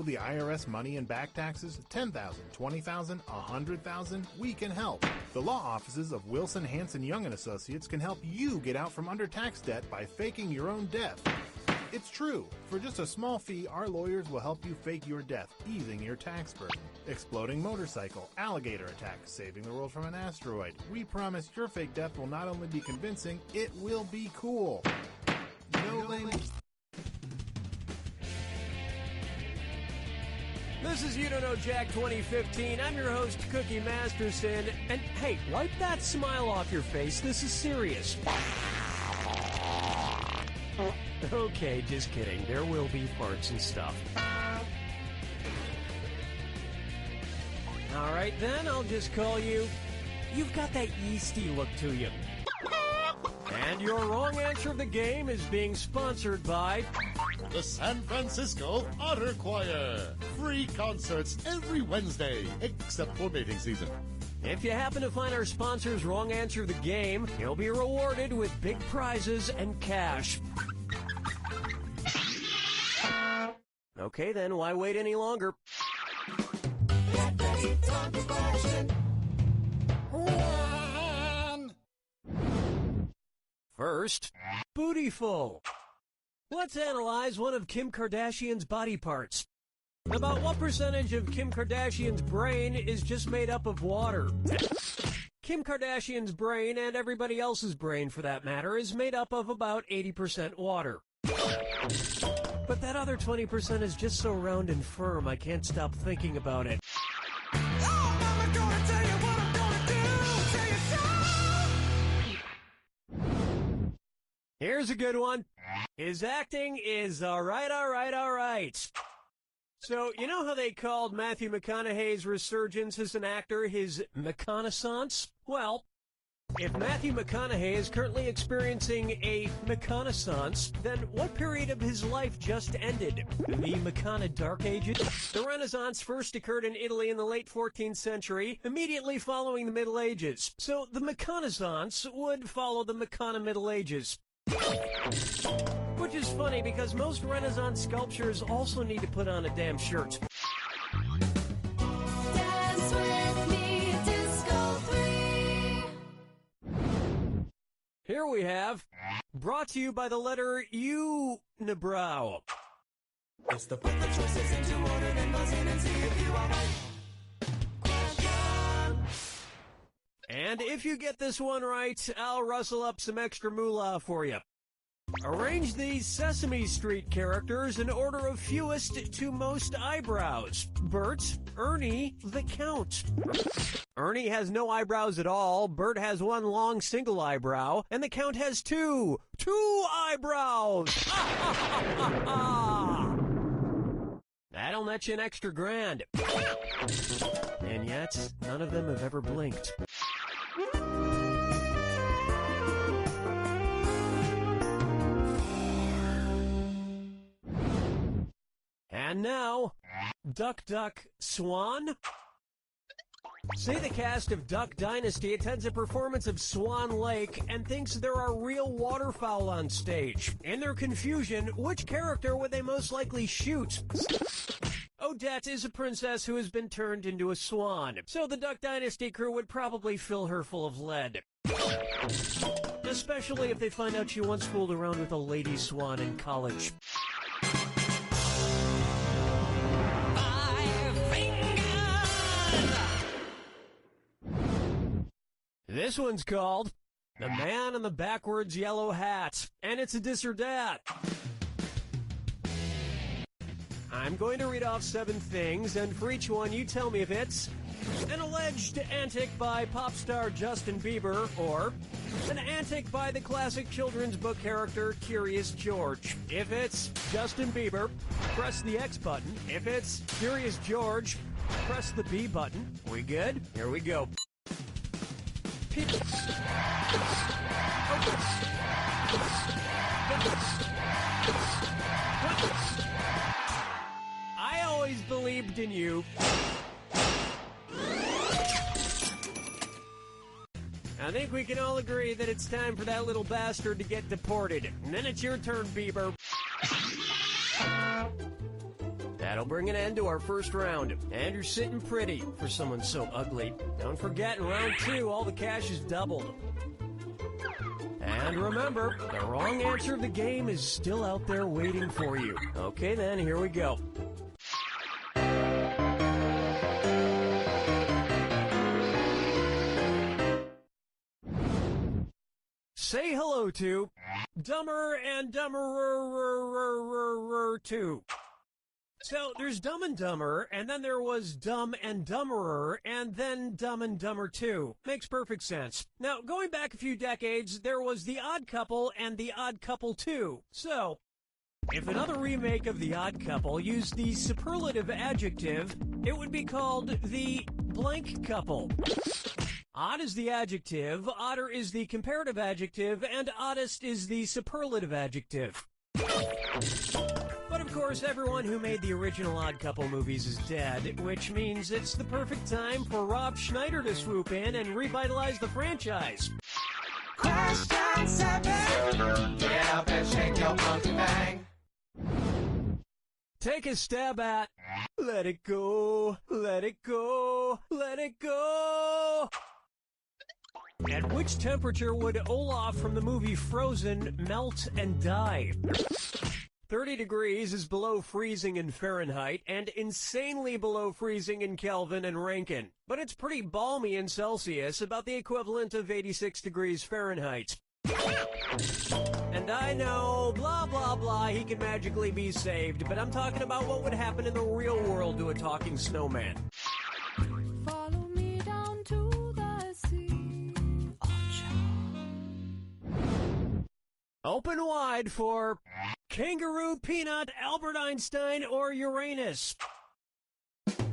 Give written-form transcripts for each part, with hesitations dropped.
The IRS money and back taxes? $10,000, $20,000, $100,000? We can help. The law offices of Wilson, Hanson, Young & Associates can help you get out from under tax debt by faking your own death. It's true. For just a small fee, our lawyers will help you fake your death, easing your tax burden. Exploding motorcycle, alligator attack, saving the world from an asteroid. We promise your fake death will not only be convincing, it will be cool. No label. This is You Don't Know Jack 2015. I'm your host, Cookie Masterson. And hey, wipe that smile off your face. This is serious. Okay, just kidding. There will be farts and stuff. All right, then I'll just call you. You've got that yeasty look to you. And your wrong answer of the game is being sponsored by the San Francisco Otter Choir. Free concerts every Wednesday, except for mating season. If you happen to find our sponsor's wrong answer of the game, you'll be rewarded with big prizes and cash. Okay, then, why wait any longer? Get ready, time for question. First, Bootyful. Let's analyze one of Kim Kardashian's body parts. About what percentage of Kim Kardashian's brain is just made up of water? Kim Kardashian's brain, and everybody else's brain for that matter, is made up of about 80% water. But that other 20% is just so round and firm, I can't stop thinking about it. Oh, Mama, gonna tell you what I'm gonna do. Tell you so. Here's a good one. His acting is all right. So, you know how they called Matthew McConaughey's resurgence as an actor his McConaissance? Well, if Matthew McConaughey is currently experiencing a McConaissance, then what period of his life just ended? The McCona Dark Ages? The Renaissance first occurred in Italy in the late 14th century, immediately following the Middle Ages. So the McConaissance would follow the McCona Middle Ages. Which is funny because most Renaissance sculptures also need to put on a damn shirt. Dance with me, Disco 3. Here we have, brought to you by the letter U-nibrow. It's the put the choices into order, then buzz in and see if you are right. Question. And if you get this one right, I'll rustle up some extra moolah for you. Arrange these Sesame Street characters in order of fewest to most eyebrows. Bert, Ernie, the Count. Ernie has no eyebrows at all, Bert has one long single eyebrow, and the Count has two eyebrows! That'll net you an extra grand. And yet, none of them have ever blinked. And now, Duck, Duck, Swan? Say the cast of Duck Dynasty attends a performance of Swan Lake and thinks there are real waterfowl on stage. In their confusion, which character would they most likely shoot? Odette is a princess who has been turned into a swan, so the Duck Dynasty crew would probably fill her full of lead. Especially if they find out she once fooled around with a lady swan in college. This one's called The Man in the Backwards Yellow Hat, and it's a dis or dat. I'm going to read off 7 things, and for each one you tell me if it's an alleged antic by pop star Justin Bieber or an antic by the classic children's book character Curious George. If it's Justin Bieber, press the X button. If it's Curious George, press the B button. We good? Here we go. I always believed in you. I think we can all agree that it's time for that little bastard to get deported. And then it's your turn, Bieber. That'll bring an end to our first round. And you're sitting pretty for someone so ugly. Don't forget, in round 2, all the cash is doubled. And remember, the wrong answer of the game is still out there waiting for you. Okay then, here we go. Say hello to Dumber and Dumberer 2. So there's Dumb and Dumber, and then there was Dumb and Dumberer, and then Dumb and Dumber 2. Makes perfect sense. Now, going back a few decades, there was The Odd Couple and The Odd Couple 2. So, if another remake of The Odd Couple used the superlative adjective, it would be called The Blank Couple. Odd is the adjective, odder is the comparative adjective, and oddest is the superlative adjective. But of course, everyone who made the original Odd Couple movies is dead, which means it's the perfect time for Rob Schneider to swoop in and revitalize the franchise. Question 7. Get up and shake your funky bang. Take a stab at Let It Go, Let It Go, Let It Go. At which temperature would Olaf from the movie Frozen melt and die? 30 degrees is below freezing in Fahrenheit and insanely below freezing in Kelvin and Rankine. But it's pretty balmy in Celsius, about the equivalent of 86 degrees Fahrenheit. And I know, blah, blah, blah, he can magically be saved, but I'm talking about what would happen in the real world to a talking snowman. Follow me down to the sea. Open wide for Kangaroo, Peanut, Albert Einstein, or Uranus.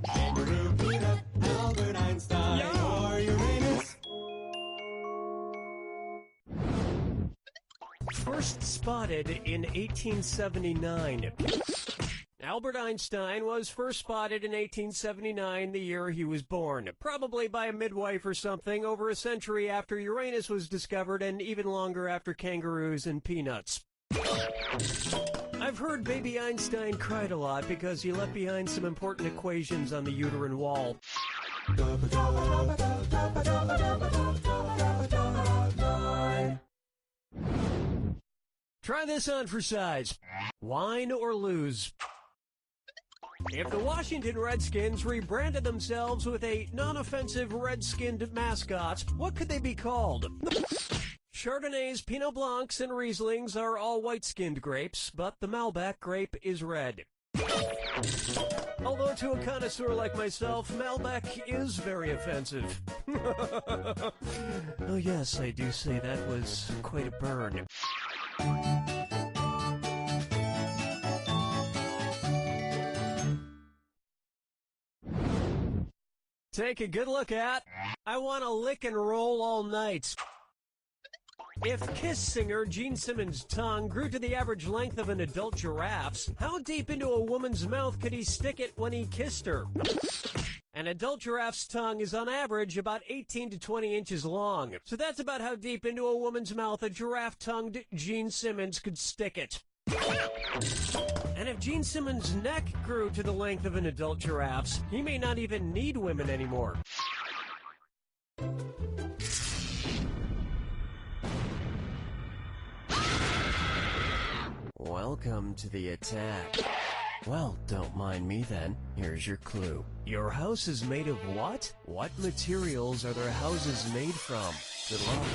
Kangaroo, peanut, Albert Einstein, or Uranus. First spotted in 1879. Albert Einstein was first spotted in 1879, the year he was born, probably by a midwife or something, over a century after Uranus was discovered and even longer after kangaroos and peanuts. I've heard baby Einstein cried a lot because he left behind some important equations on the uterine wall. Try this on for size. Wine or lose? If the Washington Redskins rebranded themselves with a non-offensive red-skinned mascot, what could they be called? Chardonnays, Pinot Blancs, and Rieslings are all white-skinned grapes, but the Malbec grape is red. Although to a connoisseur like myself, Malbec is very offensive. Oh yes, I do say that was quite a burn. Take a good look at I Wanna Lick and Roll All Night. If Kiss singer Gene Simmons' tongue grew to the average length of an adult giraffe's, how deep into a woman's mouth could he stick it when he kissed her? An adult giraffe's tongue is on average about 18 to 20 inches long, so that's about how deep into a woman's mouth a giraffe-tongued Gene Simmons could stick it. And if Gene Simmons' neck grew to the length of an adult giraffe's, he may not even need women anymore. Welcome to the attack. Well, don't mind me then. Here's your clue. Your house is made of what? What materials are their houses made from? Good luck.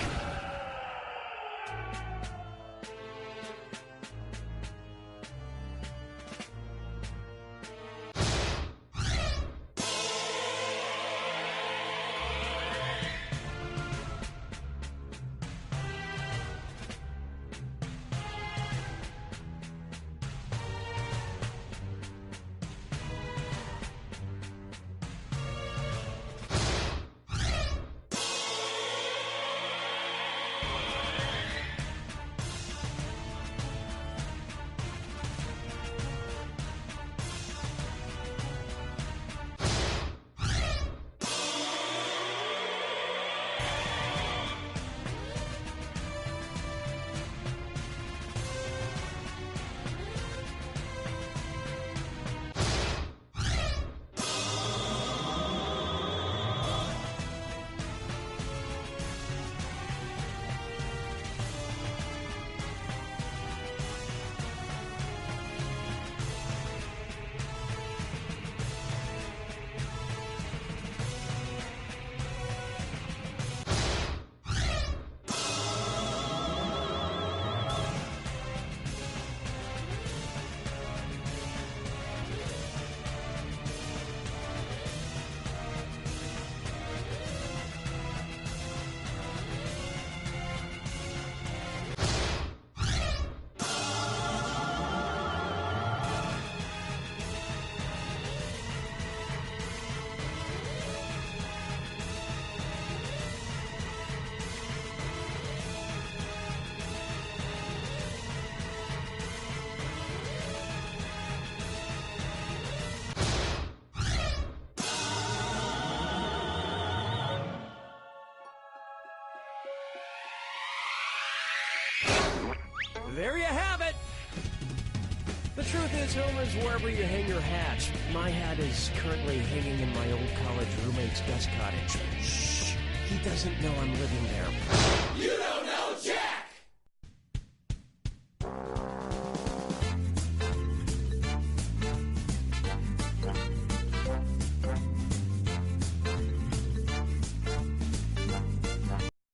There you have it. The truth is, Homer's wherever you hang your hat. My hat is currently hanging in my old college roommate's guest cottage. Shh, he doesn't know I'm living there. You don't know